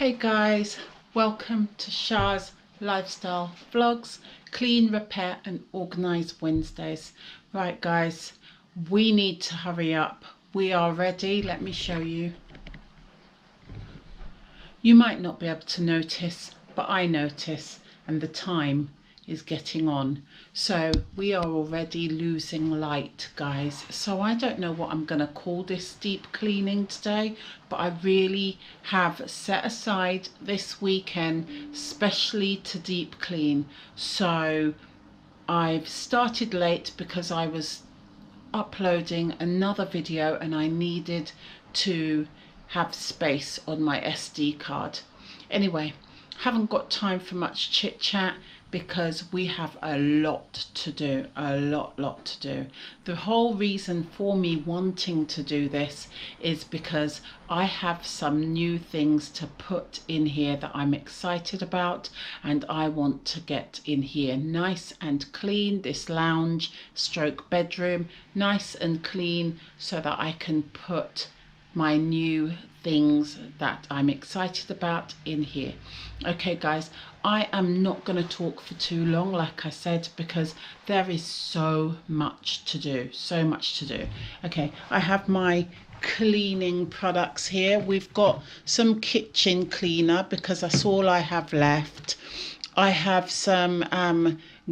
Hey guys, welcome to Shah's Lifestyle Vlogs, Clean, Repair and Organise Wednesdays. Right guys, we need to hurry up. We are ready. Let me show you. You might not be able to notice, but I notice, and the time is getting on. So we are already losing light, guys. So I don't know what I'm going to call this deep cleaning today, but I really have set aside this weekend especially to deep clean. So I've started late because I was uploading another video and I needed to have space on my SD card. Anyway, haven't got time for much chit chat because we have a lot to do, a lot to do. The whole reason for me wanting to do this is because I have some new things to put in here that I'm excited about, and I want to get in here nice and clean, this lounge stroke bedroom nice and clean, so that I can put my new things that I'm excited about in here. Okay guys, I am not going to talk for too long, like I said, because there is so much to do, Okay, I have my cleaning products here. We've got some kitchen cleaner because that's all I have left. I have some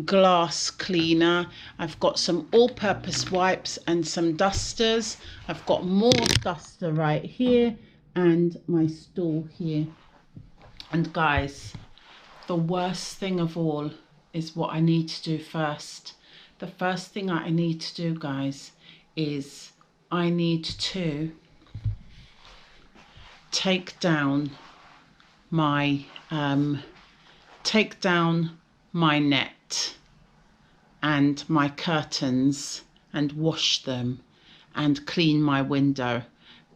glass cleaner. I've got some all-purpose wipes and some dusters. I've got more duster right here and my stool here. And guys, the worst thing of all is what I need to do first. The first thing I need to do, guys, is I need to take down my net and my curtains and wash them and clean my window,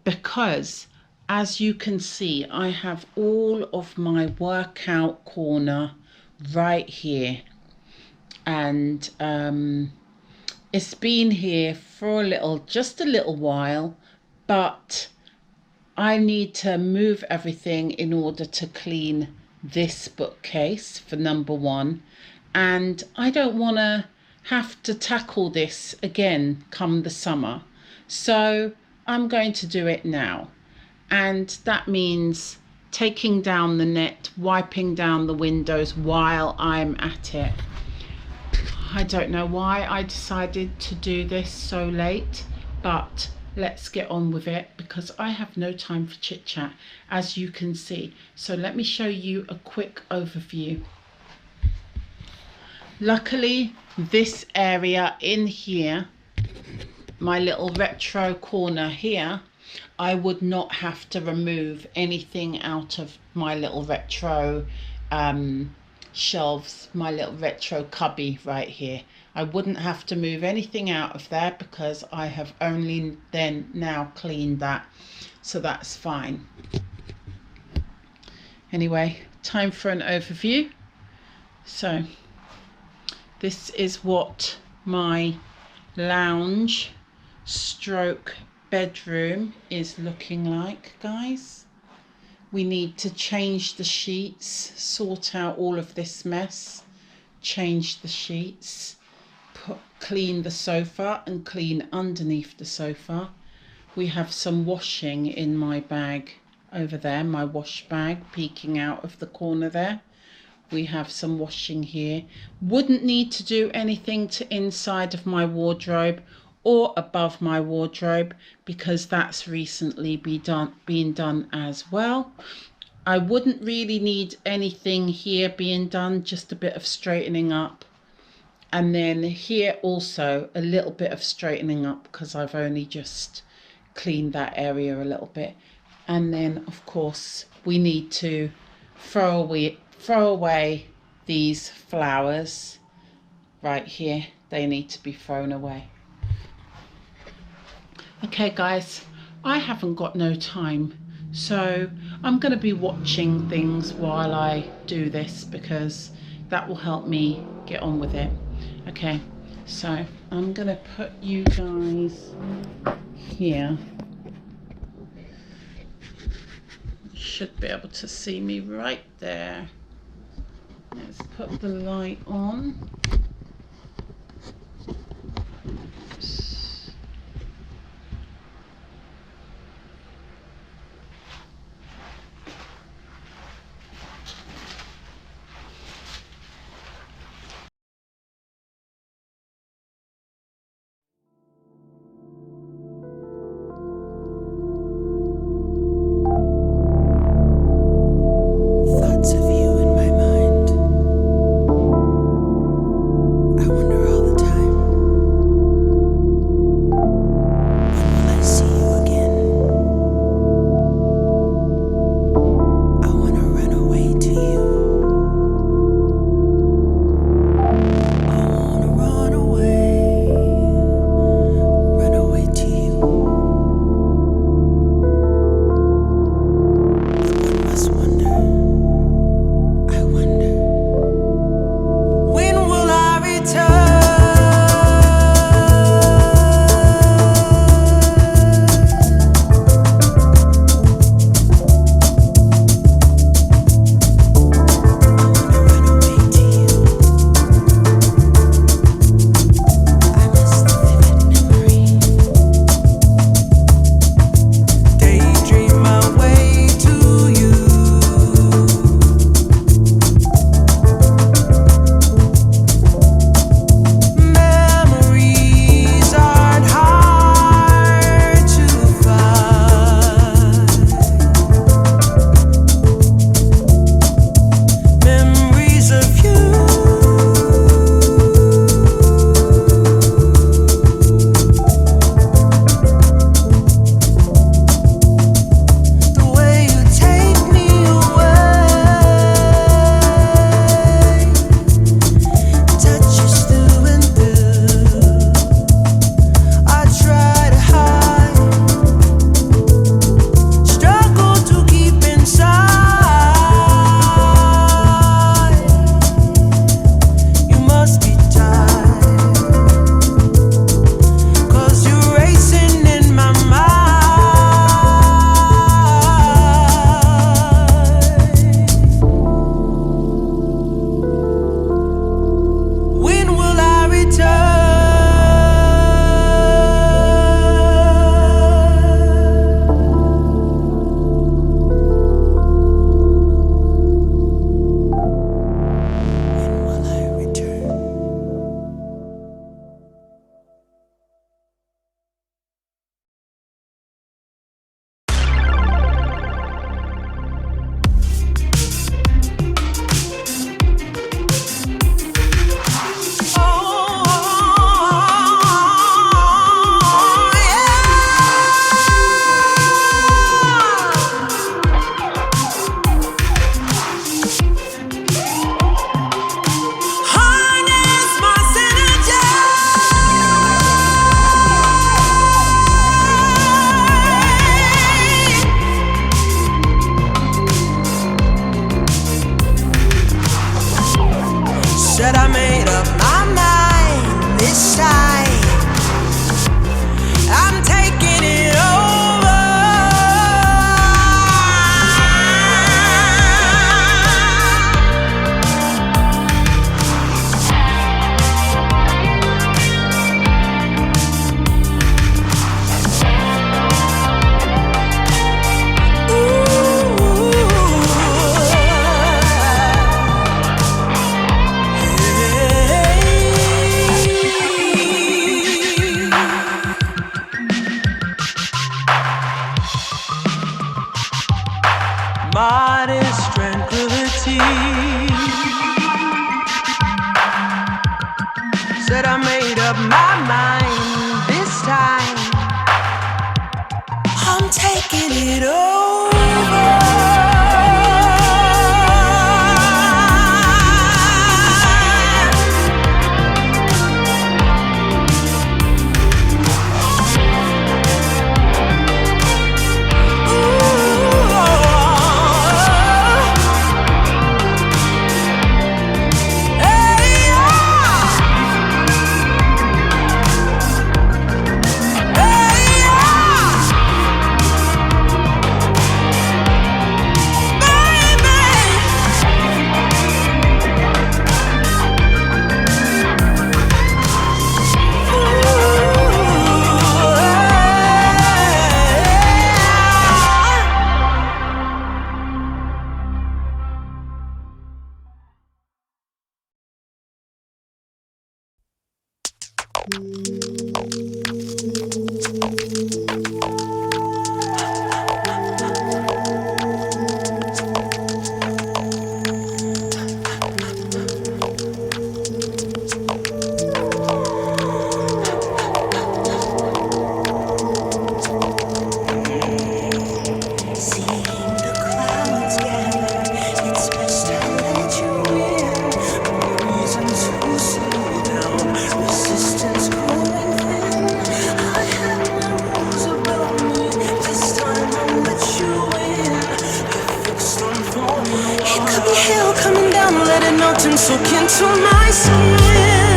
because as you can see, I have all of my workout corner right here, and it's been here for just a little while, but I need to move everything in order to clean this bookcase for number one, and I don't want to have to tackle this again come the summer, so I'm going to do it now. And that means taking down the net, wiping down the windows while I'm at it. I don't know why I decided to do this so late, but let's get on with it because I have no time for chit chat, as you can see. So let me show you a quick overview. Luckily, this area in here, my little retro corner here, I would not have to remove anything out of my little retro shelves, my little retro cubby right here. I wouldn't have to move anything out of there because I have only now cleaned that, so that's fine. Anyway, time for an overview. So this is what my lounge stroke bedroom is looking like, guys. We need to change the sheets, sort out all of this mess, change the sheets, clean the sofa and clean underneath the sofa. We have some washing in my bag over there, my wash bag peeking out of the corner there. We have some washing here. Wouldn't need to do anything to inside of my wardrobe or above my wardrobe because that's recently been done as well. I wouldn't really need anything here being done, just a bit of straightening up, and then here also a little bit of straightening up because I've only just cleaned that area a little bit. And then of course we need to throw away these flowers right here. They need to be thrown away. Okay guys, I haven't got no time, so I'm going to be watching things while I do this because that will help me get on with it. Okay, so I'm going to put you guys here. should be able to see me right there. Let's put the light on. Modest tranquility. Said I made up my mind this time. I'm taking it over. Coming down, let it melt and soak into my skin.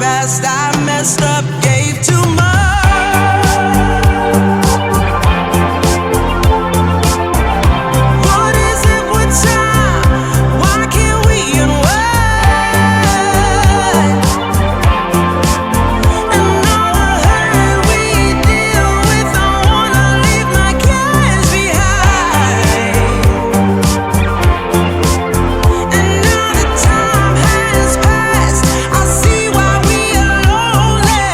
fast. I messed up, gave too much. What is it with time? Why can't we unwind? And all the hurt we deal with, I wanna leave my cares behind. And now the time has passed, I see why we are lonely.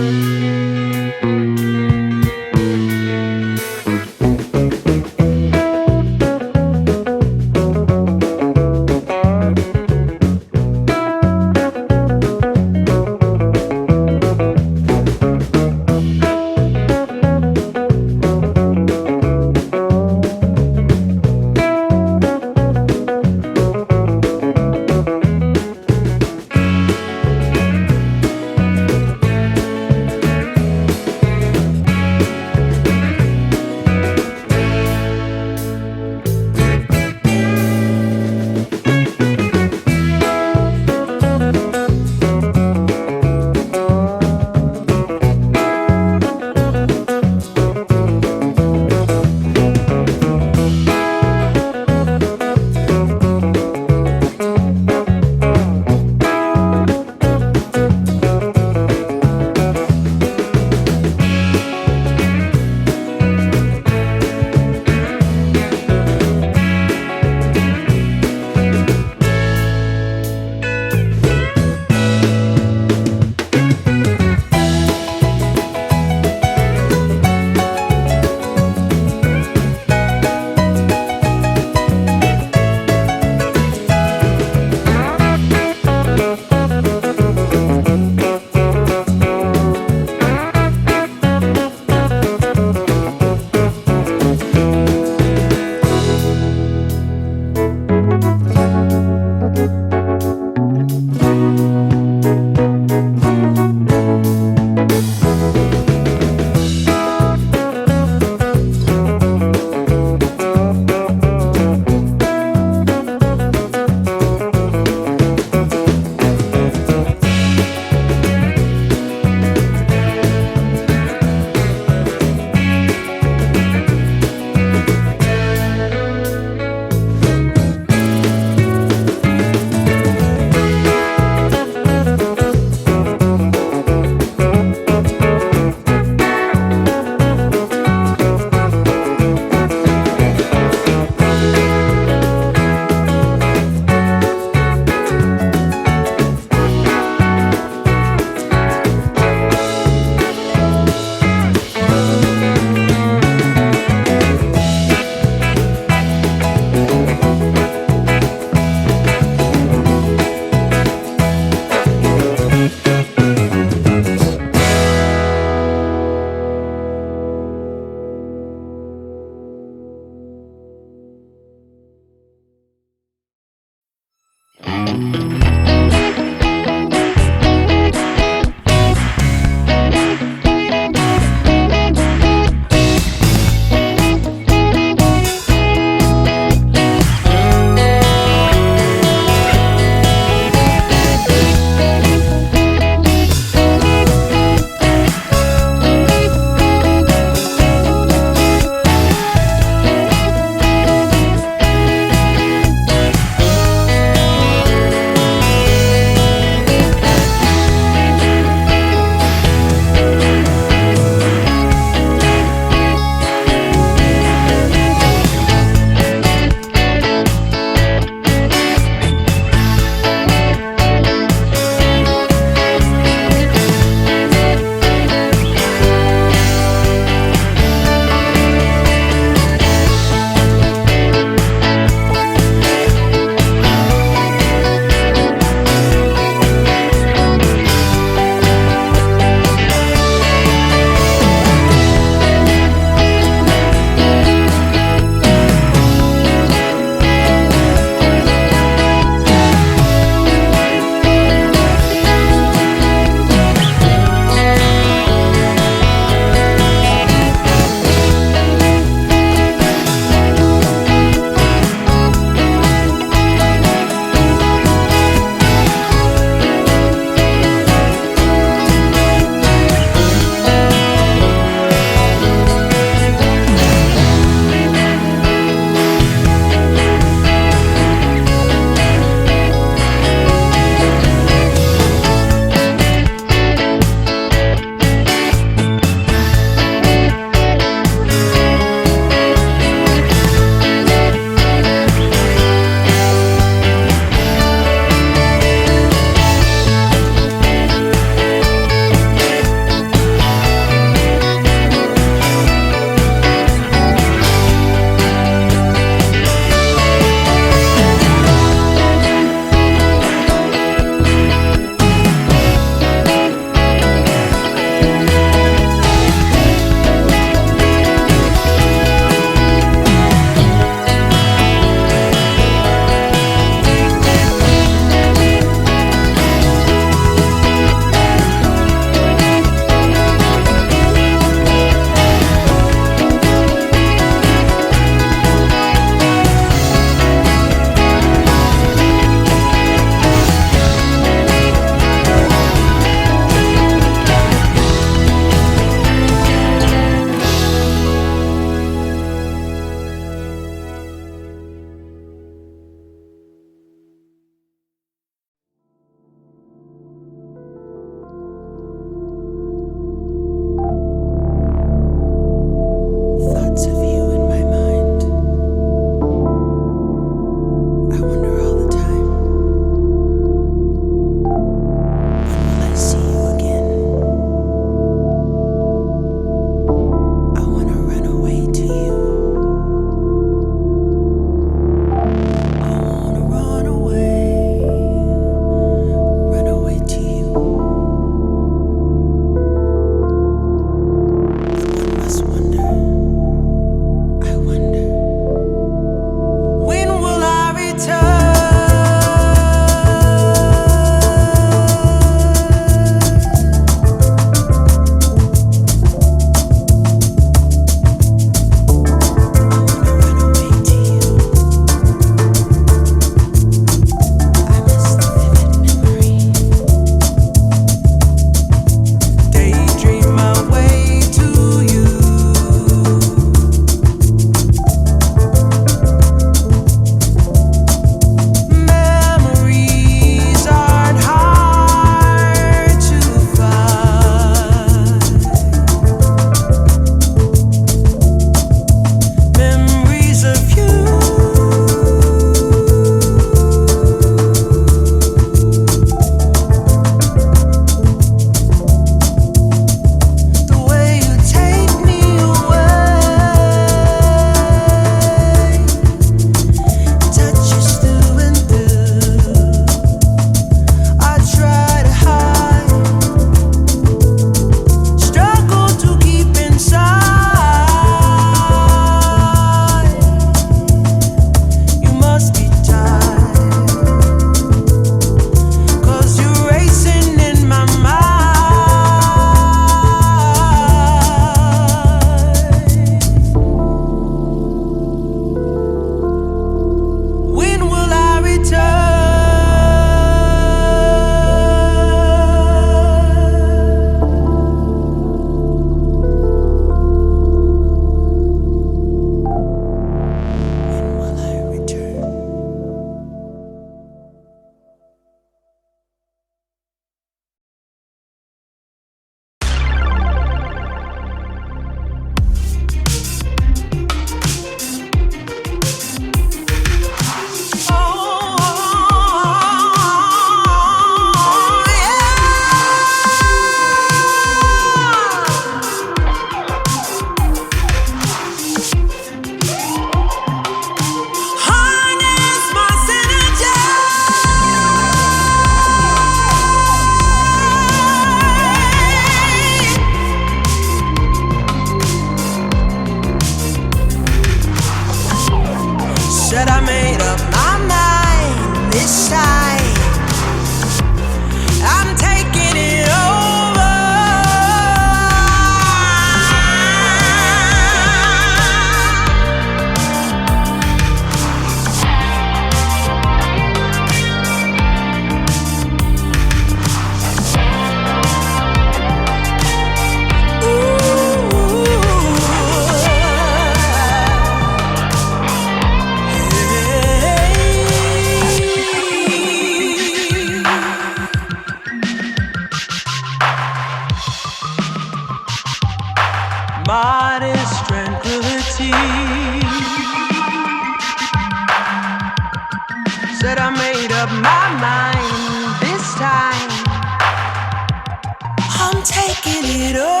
it over.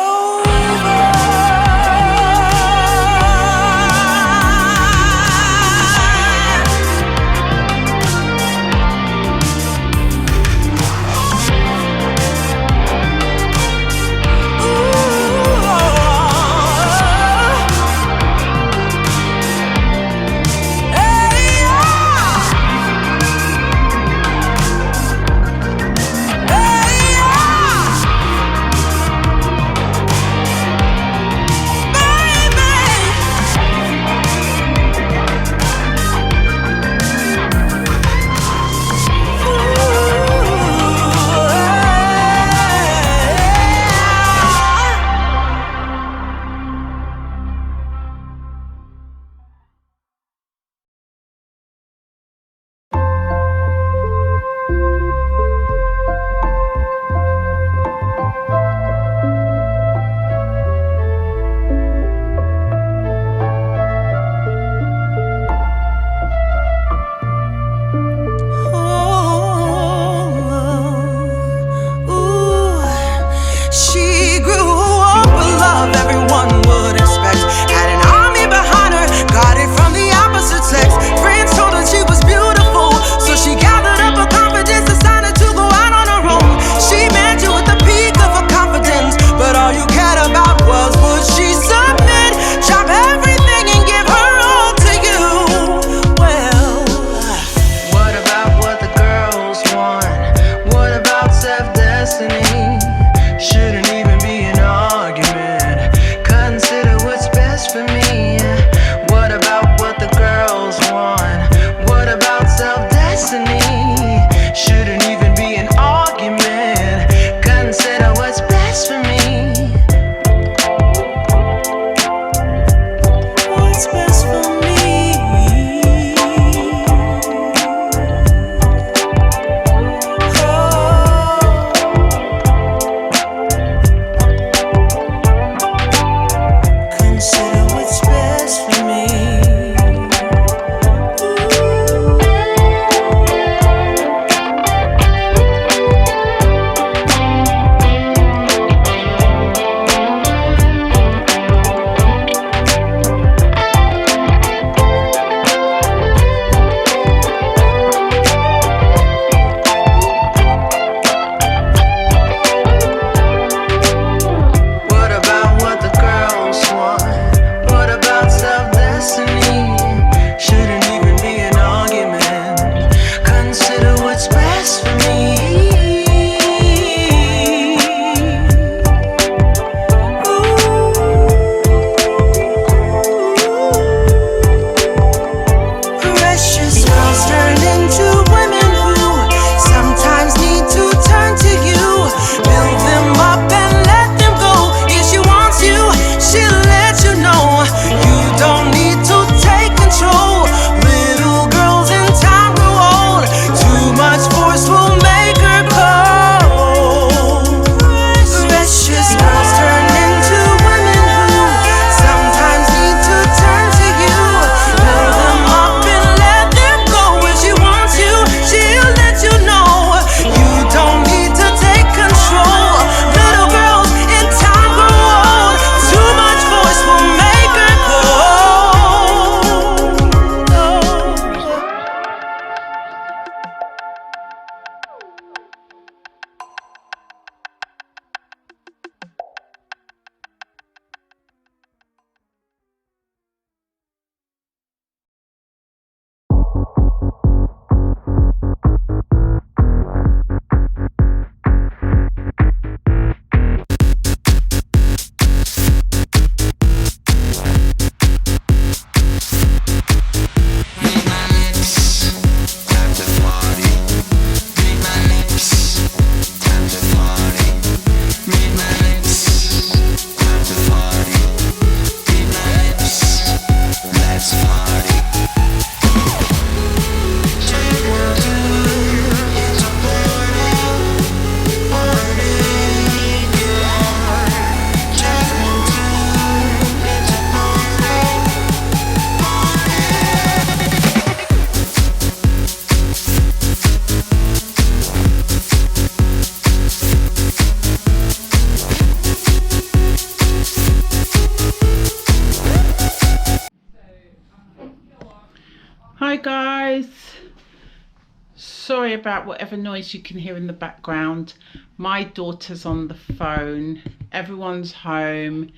sorry about whatever noise you can hear in the background. My daughter's on the phone. Everyone's home.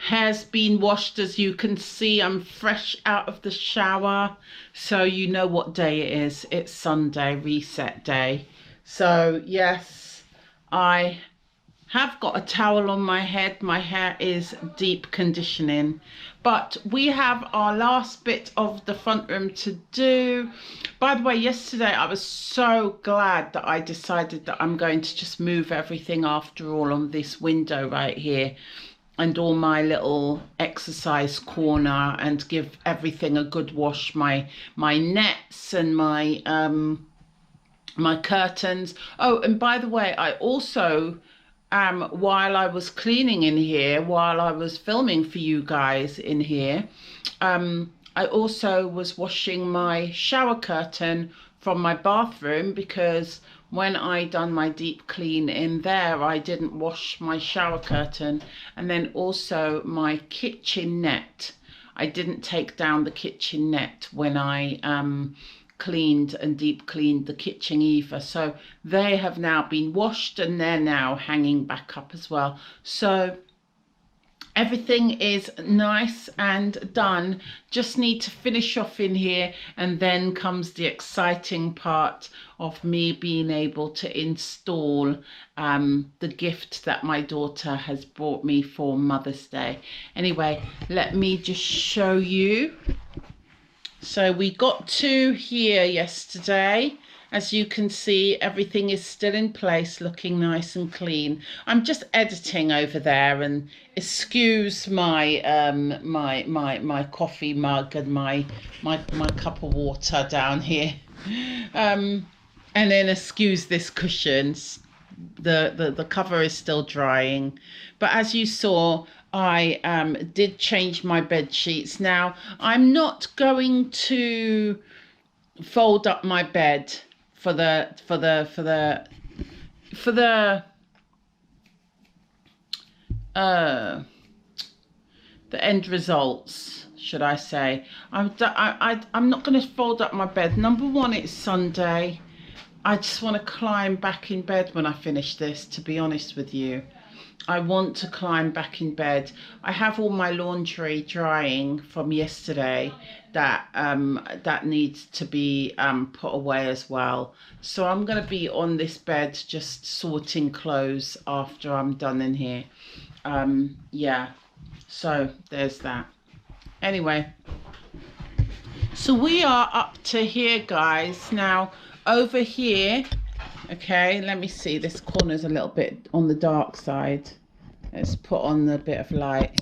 Hair's been washed, as you can see. I'm fresh out of the shower. So you know what day it is. It's Sunday, reset day. So yes, I have got a towel on my head. My hair is deep conditioning. But we have our last bit of the front room to do. By the way, yesterday I was so glad that I decided that I'm going to just move everything after all on this window right here, and all my little exercise corner, and give everything a good wash. My nets and my curtains. Oh, and by the way, I also while I was cleaning in here, while I was filming for you guys in here, I also was washing my shower curtain from my bathroom, because when I done my deep clean in there, I didn't wash my shower curtain. And then also my kitchen net. I didn't take down the kitchen net when I cleaned and deep cleaned the kitchen either. So they have now been washed, and they're now hanging back up as well. So everything is nice and done. Just need to finish off in here, and then comes the exciting part of me being able to install the gift that my daughter has brought me for Mother's Day. Anyway, let me just show you. So we got to here yesterday. As you can see, everything is still in place, looking nice and clean. I'm just editing over there, and excuse my my coffee mug and my cup of water down here. And then excuse this cushion. The cover is still drying, but as you saw, I did change my bed sheets. Now I'm not going to fold up my bed for the end results, should I say. I'm not going to fold up my bed. Number one, it's Sunday. I just want to climb back in bed when I finish this, to be honest with you. I want to climb back in bed. I have all my laundry drying from yesterday that needs to be put away as well. So I'm going to be on this bed just sorting clothes after I'm done in here. Yeah, so there's that. Anyway, so we are up to here, guys. Now over here, okay, let me see, this corner's a little bit on the dark side. Let's put on a bit of light.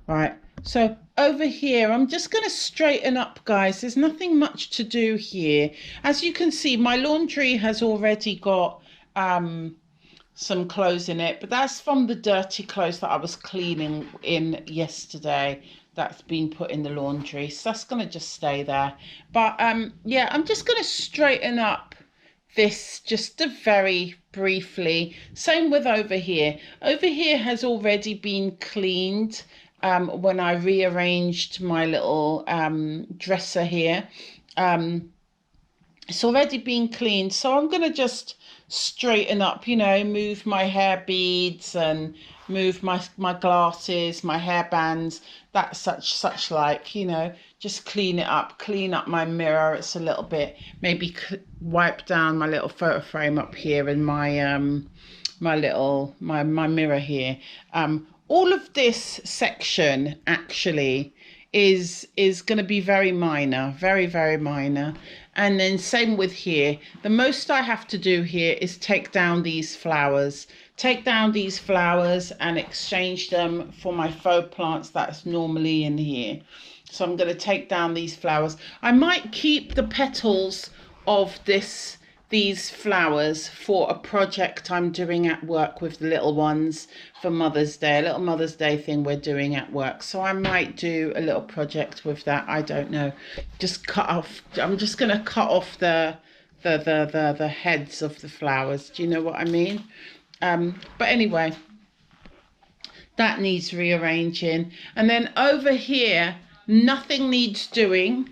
Right, so over here, I'm just going to straighten up, guys. There's nothing much to do here. As you can see, my laundry has already got some clothes in it, but that's from the dirty clothes that I was cleaning in yesterday. That's been put in the laundry, so that's going to just stay there. But yeah, I'm just going to straighten up this just very briefly. Same with over here. Over here has already been cleaned when I rearranged my little dresser here. It's already been cleaned, so I'm going to just straighten up, you know, move my hair beads and move my glasses, my hair bands, that such like, you know, just clean up my mirror. It's a little bit, maybe wipe down my little photo frame up here and my my mirror here. All of this section actually is going to be very minor, very minor. And then same with here. The most I have to do here is take down these flowers. Take down these flowers and exchange them for my faux plants that's normally in here. So I'm going to take down these flowers. I might keep the petals of these flowers for a project I'm doing at work with the little ones for Mother's Day, a little Mother's Day thing we're doing at work. So I might do a little project with that. I don't know. Just cut off. I'm just going to cut off the heads of the flowers. Do you know what I mean? But anyway, that needs rearranging. And then over here, nothing needs doing.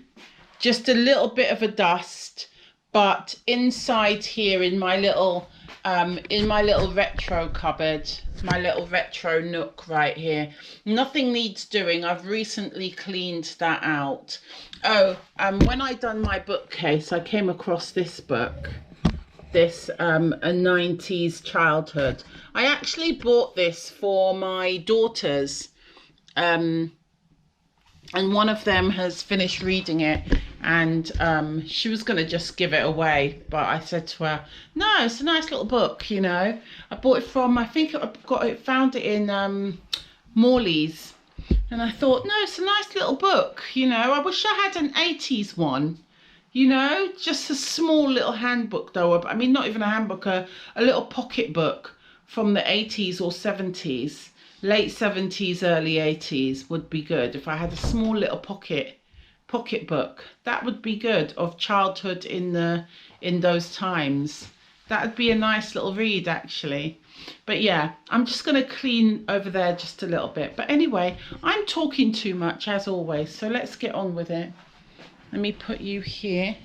Just a little bit of a dust. but inside here in my little retro cupboard, my little retro nook right here, nothing needs doing. I've recently cleaned that out. Oh, when I done my bookcase, I came across this book, this a 90s childhood. I actually bought this for my daughters, and one of them has finished reading it, and she was going to just give it away, but I said to her, no, it's a nice little book, you know. I bought it from, I think found it in Morley's, and I thought, no, it's a nice little book, you know. I wish I had an 80s one, you know, just a small little handbook though. I mean, not even a handbook, a little pocket book from the 80s or 70s. Late 70s, early 80s would be good. If I had a small little pocket book, that would be good, of childhood in those times. That would be a nice little read, actually. But yeah, I'm just going to clean over there just a little bit. But anyway, I'm talking too much as always, so let's get on with it. Let me put you here.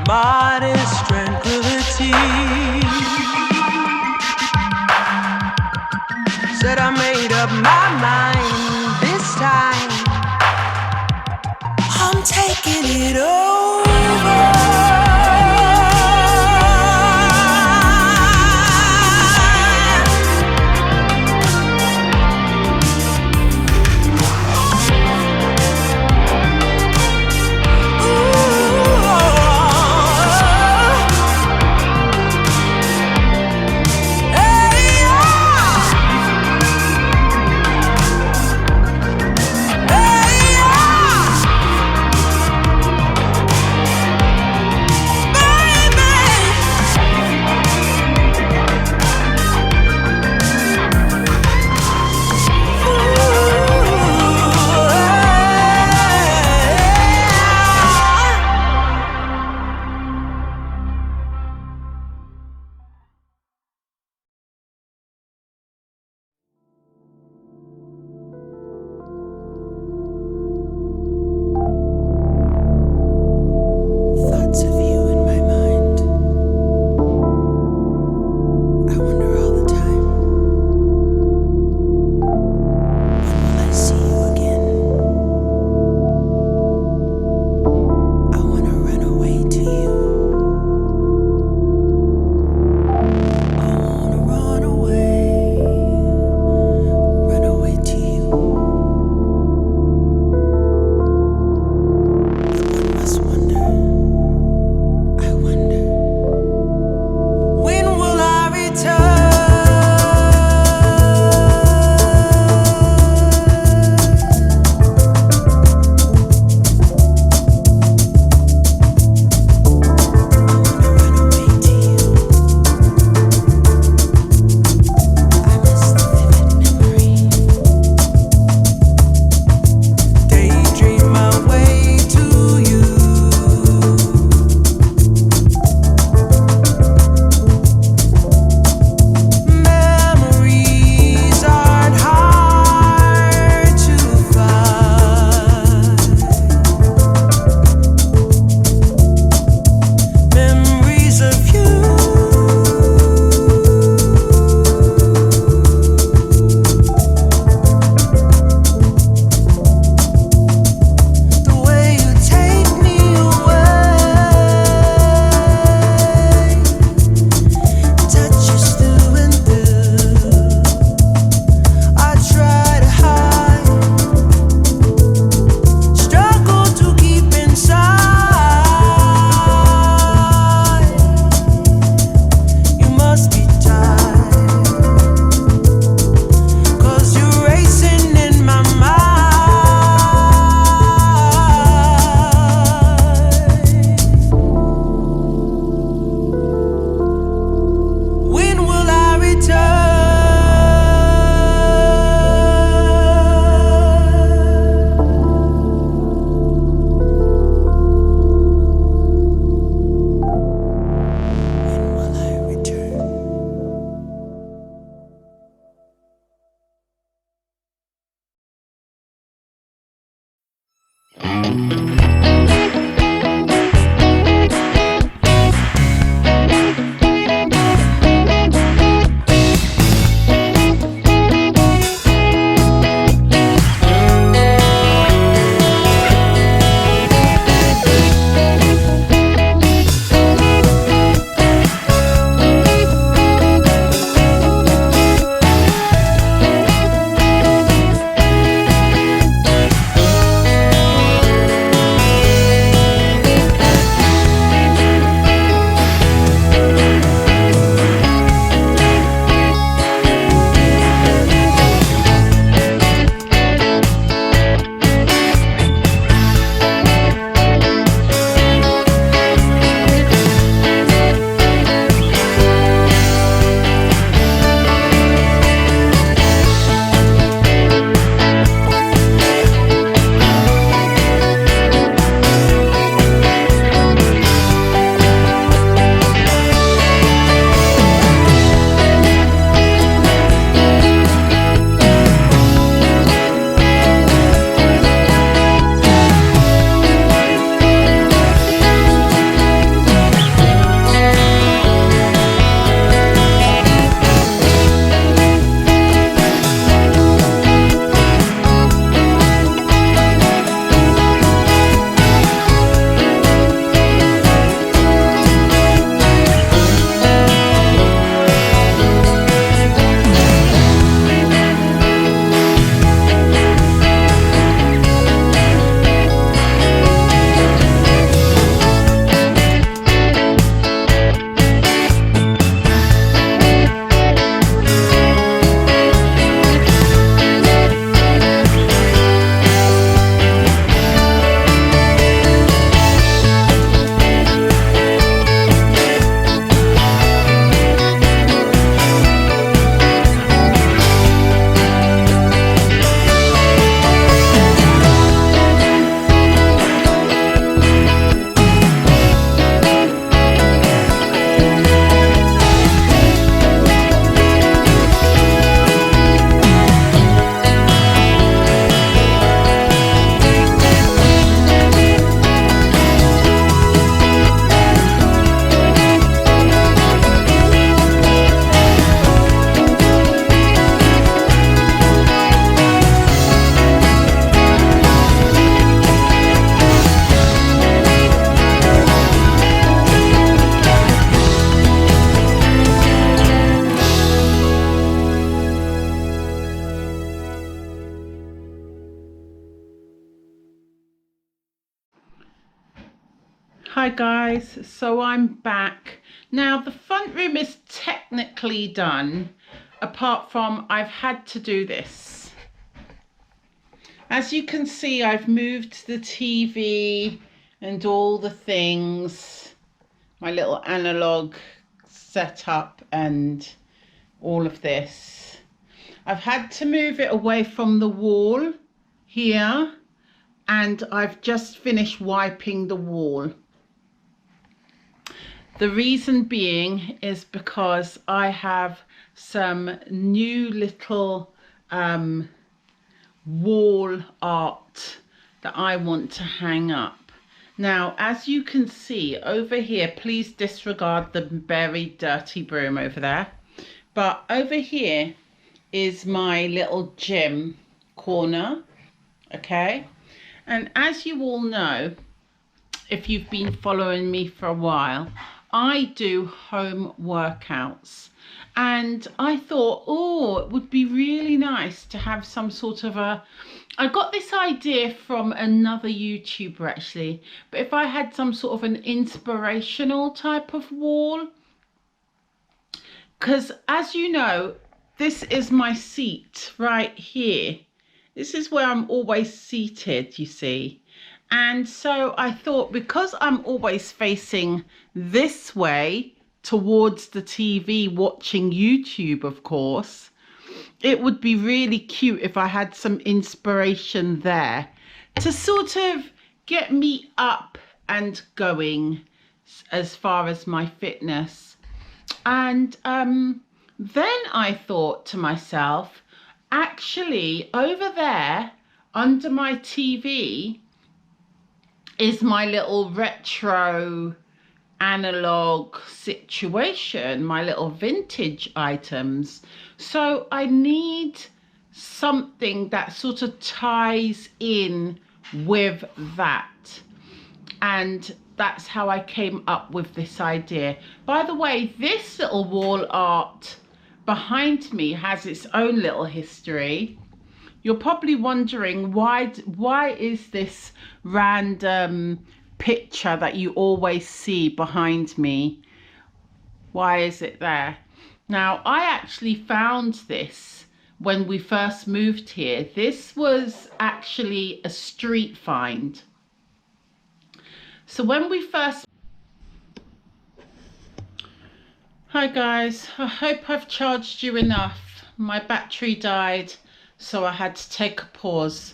Modest tranquility. Said I made up my mind this time. I'm taking it over. Hi guys, so I'm back. Now the front room is technically done, apart from I've had to do this. As you can see, I've moved the TV and all the things, my little analog setup and all of this. I've had to move it away from the wall here, and I've just finished wiping the wall. The reason being is because I have some new little wall art that I want to hang up. Now, as you can see over here, please disregard the very dirty broom over there. But over here is my little gym corner, okay? And as you all know, if you've been following me for a while, I do home workouts, and I thought, oh, it would be really nice to have some sort of I got this idea from another YouTuber actually, but if I had some sort of an inspirational type of wall, because as you know, this is my seat right here. This is where I'm always seated, you see. And so I thought, because I'm always facing this way towards the TV watching YouTube, of course, it would be really cute if I had some inspiration there to sort of get me up and going as far as my fitness. And then I thought to myself, actually over there under my TV is my little retro analog situation, my little vintage items. So I need something that sort of ties in with that. And that's how I came up with this idea. By the way, this little wall art behind me has its own little history. You're probably wondering why is this random picture that you always see behind me? Why is it there? Now, I actually found this when we first moved here. This was actually a street find. So when we first... Hi guys, I hope I've charged you enough. My battery died, so I had to take a pause.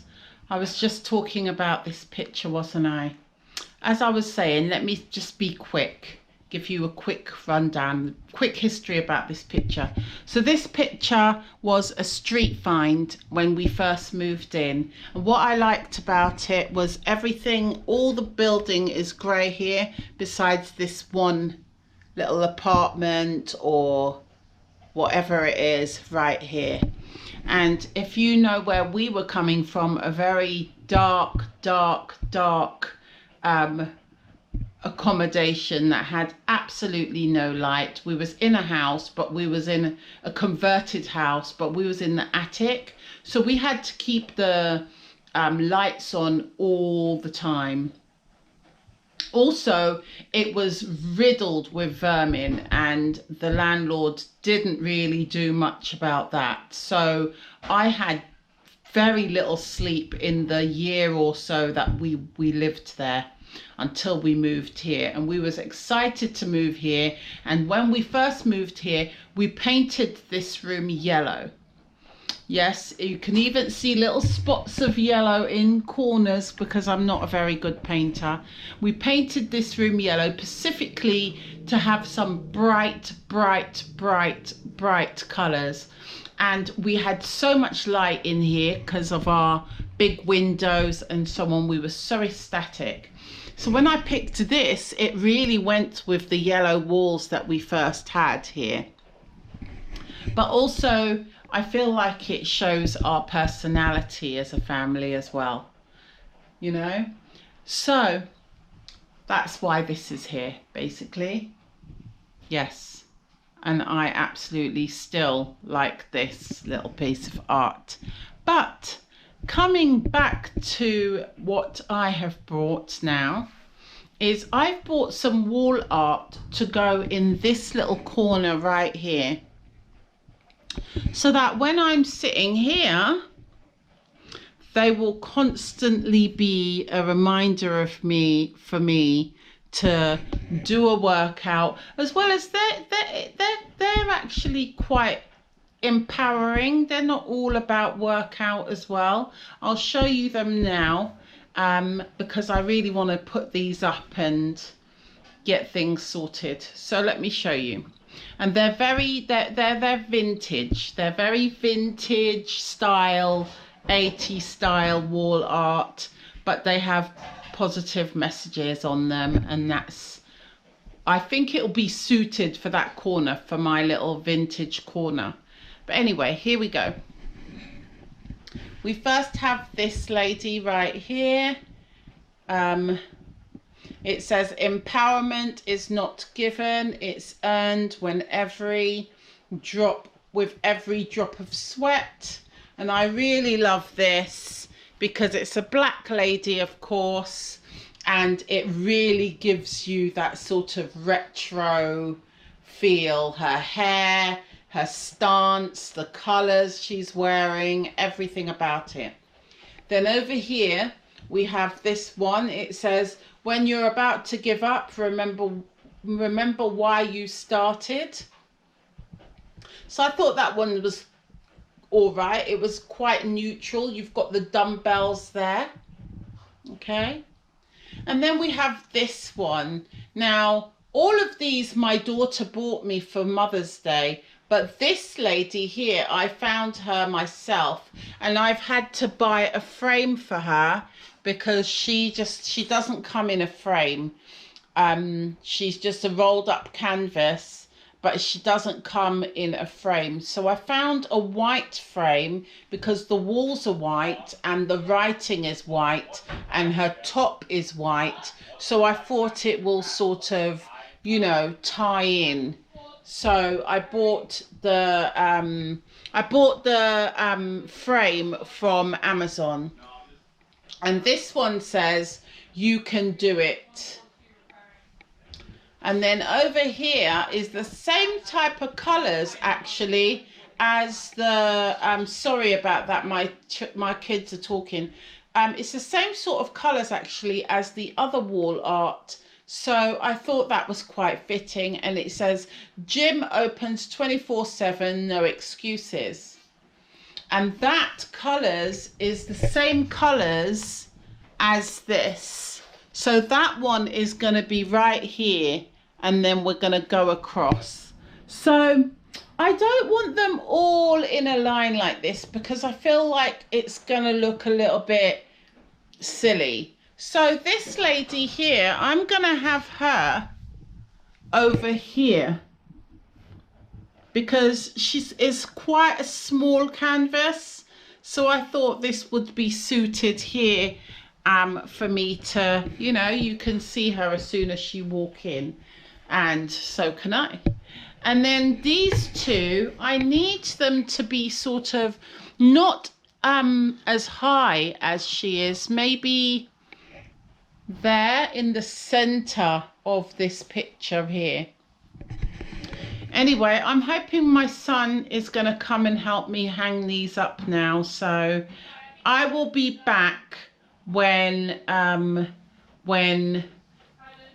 I was just talking about this picture, wasn't I? As I was saying, let me just be quick, give you a quick rundown, quick history about this picture. So this picture was a street find when we first moved in. And what I liked about it was everything, all the building is grey here, besides this one little apartment or whatever it is right here. And if you know where we were coming from, a very dark accommodation that had absolutely no light. We was in a house, but we was in a converted house, but we was in the attic. So we had to keep the lights on all the time. Also, it was riddled with vermin, and the landlord didn't really do much about that. So I had very little sleep in the year or so that we lived there until we moved here. And we was excited to move here. And when we first moved here, we painted this room yellow. Yes, you can even see little spots of yellow in corners because I'm not a very good painter. We painted this room yellow specifically to have some bright colours. And we had so much light in here because of our big windows and so on. We were so ecstatic. So when I picked this, it really went with the yellow walls that we first had here. But also, I feel like it shows our personality as a family as well, you know? So that's why this is here, basically. Yes. And I absolutely still like this little piece of art. But coming back to what I have brought now, is I've bought some wall art to go in this little corner right here, so that when I'm sitting here, they will constantly be a reminder of me, for me to do a workout, as well as they're actually quite empowering. They're not all about workout as well. I'll show you them now, because I really want to put these up and get things sorted. So let me show you. And they're vintage. They're very vintage style, 80s style wall art, but they have positive messages on them, and I think it'll be suited for that corner, for my little vintage corner. But anyway, here we go. We first have this lady right here. It says, empowerment is not given, it's earned with every drop of sweat. And I really love this because it's a black lady, of course, and it really gives you that sort of retro feel. Her hair, her stance, the colors she's wearing, everything about it. Then over here we have this one. It says, when you're about to give up, remember why you started. So I thought that one was all right. It was quite neutral. You've got the dumbbells there. Okay. And then we have this one. Now, all of these my daughter bought me for Mother's Day, but this lady here, I found her myself, and I've had to buy a frame for her because she doesn't come in a frame. She's just a rolled up canvas, but she doesn't come in a frame. So I found a white frame because the walls are white and the writing is white and her top is white. So I thought it will sort of, you know, tie in. So I bought the frame from Amazon. And this one says, you can do it. And then over here is the same type of colours actually as the, sorry about that, my kids are talking. It's the same sort of colours actually as the other wall art. So I thought that was quite fitting. And it says, gym opens 24/7, no excuses. And that colours is the same colours as this. So that one is going to be right here, and then we're going to go across. So I don't want them all in a line like this because I feel like it's going to look a little bit silly. So this lady here, I'm going to have her over here, because it's quite a small canvas. So I thought this would be suited here for me to, you know, you can see her as soon as she walk in, and so can I. And then these two, I need them to be sort of not as high as she is, maybe there in the center of this picture here. Anyway, I'm hoping my son is going to come and help me hang these up now. So I will be back when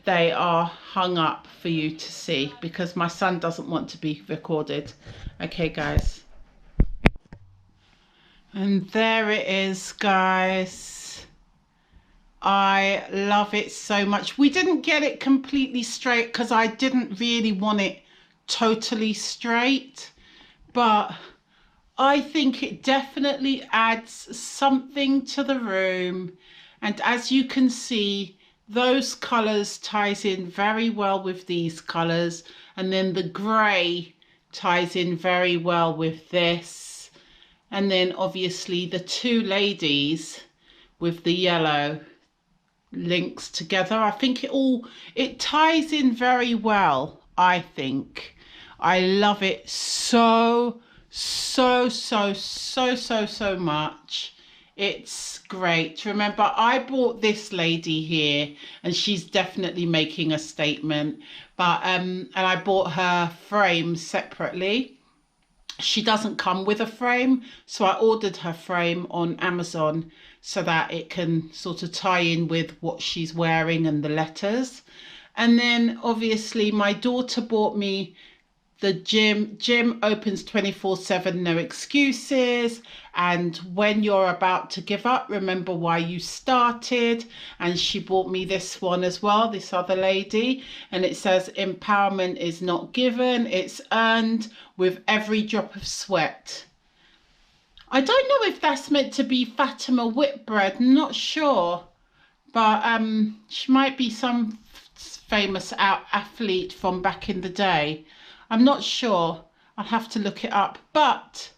they are hung up for you to see, because my son doesn't want to be recorded. Okay, guys. And there it is, guys. I love it so much. We didn't get it completely straight because I didn't really want it totally straight, but I think it definitely adds something to the room. And as you can see, those colors ties in very well with these colors, and then the gray ties in very well with this, and then obviously the two ladies with the yellow links together. I think it ties in very well. I think I love it so much. It's great. Remember, I bought this lady here, and she's definitely making a statement. But and I bought her frame separately. She doesn't come with a frame, so I ordered her frame on Amazon so that it can sort of tie in with what she's wearing and the letters. And then obviously my daughter bought me the gym opens 24/7, no excuses, and when you're about to give up, remember why you started. And she bought me this one as well, this other lady, and it says empowerment is not given, it's earned with every drop of sweat. I don't know if that's meant to be Fatima Whitbread, not sure, but she might be some famous athlete from back in the day. I'm not sure. I'll have to look it up. But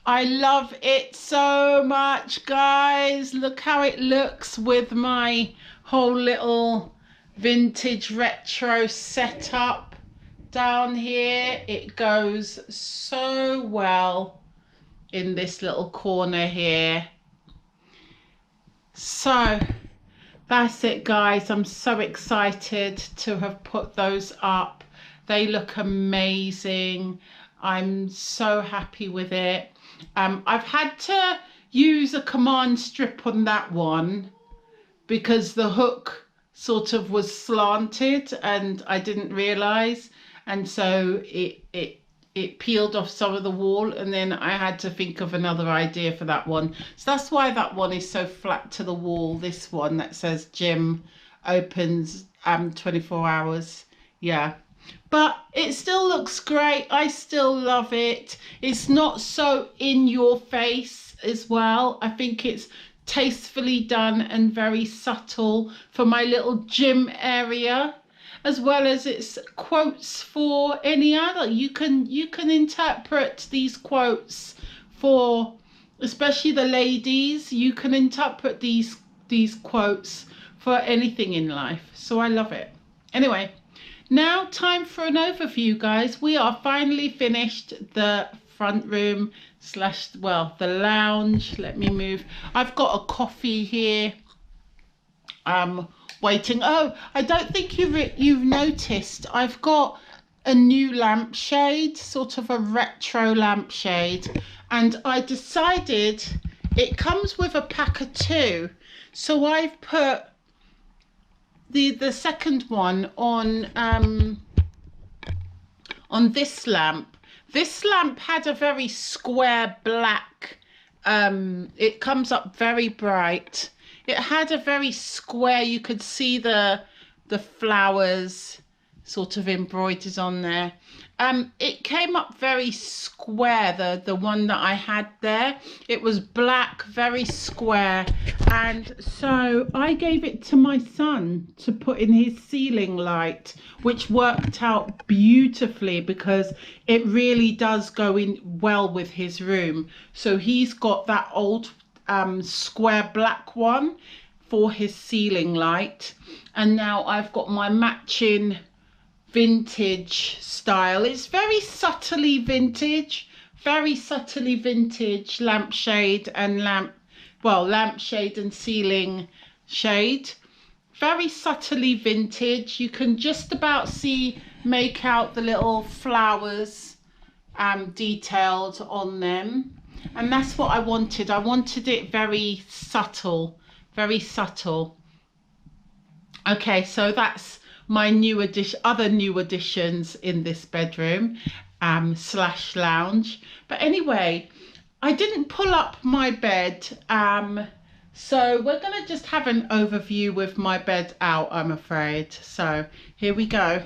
I love it so much, guys. Look how it looks with my whole little vintage retro setup down here. It goes so well in this little corner here. So that's it, guys. I'm so excited to have put those up. They look amazing. I'm so happy with it. I've had to use a command strip on that one because the hook sort of was slanted and I didn't realize, and so it peeled off some of the wall, and then I had to think of another idea for that one. So that's why that one is so flat to the wall. This one that says gym opens 24 hours. Yeah. But it still looks great. I still love it. It's not so in your face as well. I think it's tastefully done and very subtle for my little gym area, as well as its quotes for any other. You can interpret these quotes for, especially the ladies, you can interpret these quotes for anything in life. So I love it. Anyway, now time for an overview, guys. We are finally finished the front room slash, well, the lounge. Let me move. I've got a coffee here. Waiting. Oh, I don't think you've noticed. I've got a new lampshade, sort of a retro lampshade, and I decided it comes with a pack of two. So I've put the second one on this lamp. This lamp had a very square black, it comes up very bright. It had a very square, you could see the flowers sort of embroidered on there. It came up very square, the one that I had there. It was black, very square, and so I gave it to my son to put in his ceiling light, which worked out beautifully because it really does go in well with his room. So he's got that old square black one for his ceiling light, and now I've got my matching vintage style. It's very subtly vintage lampshade and lampshade and ceiling shade. Very subtly vintage. You can just about make out the little flowers detailed on them, and that's what I wanted. I wanted it very subtle, very subtle. Okay, so that's my other new additions in this bedroom slash lounge. But anyway, I didn't pull up my bed, so we're gonna just have an overview with my bed out, I'm afraid. So here we go.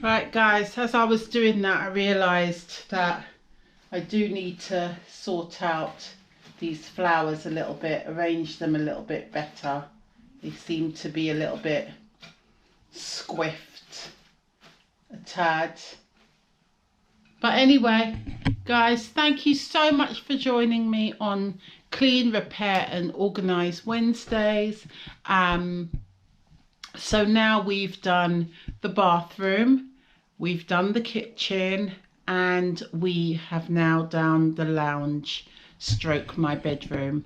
Right guys, as I was doing that, I realised that I do need to sort out these flowers a little bit, arrange them a little bit better. They seem to be a little bit squiffed, a tad. But anyway, guys, thank you so much for joining me on Clean, Repair and Organise Wednesdays. So now we've done the bathroom, we've done the kitchen, and we have now done the lounge stroke my bedroom.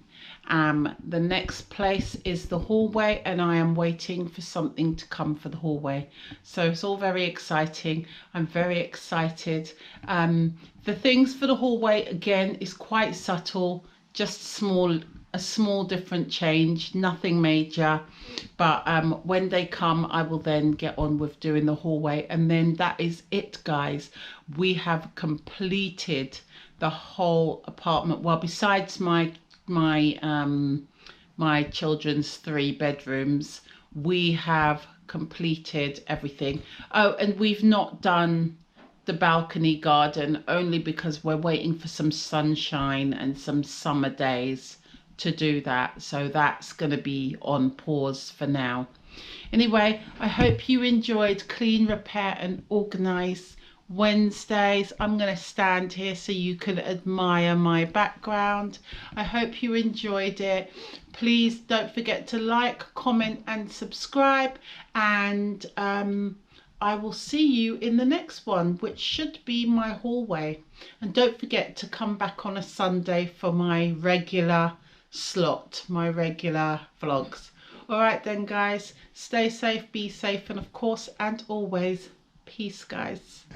The next place is the hallway, and I am waiting for something to come for the hallway. So it's all very exciting. I'm very excited. The things for the hallway, again, is quite subtle, just a small different change, nothing major. But when they come, I will then get on with doing the hallway, and then that is it, guys. We have completed the whole apartment. Well, besides my children's 3 bedrooms, we have completed everything. Oh, and we've not done the balcony garden, only because we're waiting for some sunshine and some summer days to do that. So that's going to be on pause for now. Anyway, I hope you enjoyed Clean, Repair and Organise Wednesdays. I'm going to stand here so you can admire my background. I hope you enjoyed it. Please don't forget to like, comment and subscribe, and I will see you in the next one, which should be my hallway. And don't forget to come back on a Sunday for my regular slot, my regular vlogs. All right then, guys, stay safe, be safe, and of course and always, peace, guys.